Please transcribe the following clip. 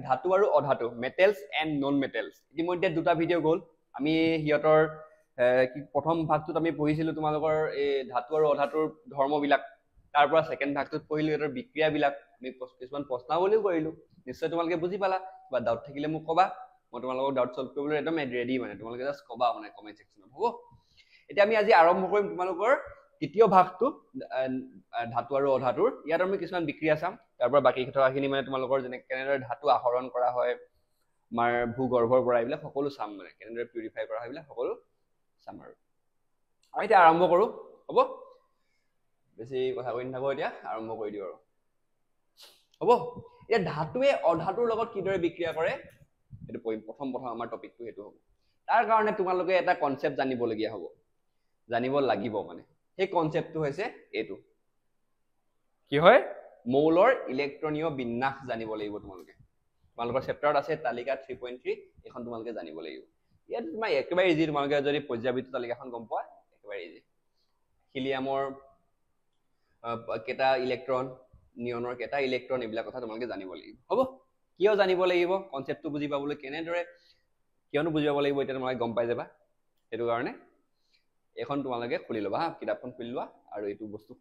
ধাতু আৰু অধাতু metals and non metals ইতিমধ্যে দুটা ভিডিঅ' গ'ল আমি সিহঁতৰ প্ৰথম ভাগটোত আমি পঢ়িছিলোঁ তোমালোকৰ এই ধাতু আৰু অধাতুৰ ধৰ্মবিলাক তাৰ পৰা ছেকেণ্ড ভাগটোত পঢ়িলোঁ সিহঁতৰ বিক্ৰিয়াবিলাক আমি কিছুমান প্ৰশ্নাৱলীও কৰিলোঁ নিশ্চয় তোমালোকে বুজি পালা বা ডাউট থাকিলে মোক ক'বা মই তোমালোকক ডাউট সলভ কৰিবলৈ একদম ৰেডি মানে তোমালোকে জাষ্ট ক'বা মানে কমেণ্ট ছেকশ্যনত হ'ব এতিয়া আমি আজি আৰম্ভ কৰিম তোমালোকৰ তৃতীয় ভাগটো ধাতু আৰু অধাতুৰ ইয়াত আমি কিছুমান বিক্ৰিয়া চাম তাৰ পৰা বাকী কথাখিনি মানে তোমালোকৰ যেনে কেনেদৰে ধাতু আহৰণ কৰা হয় আমাৰ ভূগৰ্ভৰ পৰা এইবিলাক সকলো চাম মানে কেনেদৰে পিউৰিফাই কৰা হয় এইবিলাক সকলো চাম আৰু আমি এতিয়া আৰম্ভ কৰোঁ হ'ব বেছি কথা কৈ নাথাকো এতিয়া আৰম্ভ কৰি দিওঁ আৰু হ'ব এতিয়া ধাতুৱে অধাতুৰ লগত কিদৰে বিক্ৰিয়া কৰে এইটো প্ৰথম আমাৰ টপিকটো সেইটো হ'ব তাৰ কাৰণে তোমালোকে এটা কনচেপ্ট জানিবলগীয়া হ'ব জানিব লাগিব মানে সেই কনচেপ্টটো হৈছে এইটো কি হয় মৌলৰ ইলেক্ট্ৰনীয় বিন্যাস জানিব লাগিব তোমালোকৰ চেপ্টাৰত আছে তালিকা 3.3 এখন তোমালোকে জানিব লাগিব ইয়াত তোমাৰ একেবাৰে ইজি তোমালোকে যদি পৰ্যায়বৃত্ত তালিকাখন গম পোৱা একেবাৰে ইজি হিলিয়ামৰ কেটা ইলেক্ট্ৰন নিয়নৰ কেটা ইলেক্ট্ৰন এইবিলাক কথা তোমালোকে জানিব লাগিব হ'ব কিয় জানিব লাগিব কনচেপ্টটো বুজি পাবলৈ কেনেদৰে কিয়নো বুজি পাব লাগিব এতিয়া তোমালোকে গম পাই যাবা সেইটো কাৰণে এখন তোমালোকে খুলি ল'বা হা কিতাপখন খুলি লোৱা আৰু এইটো বস্তু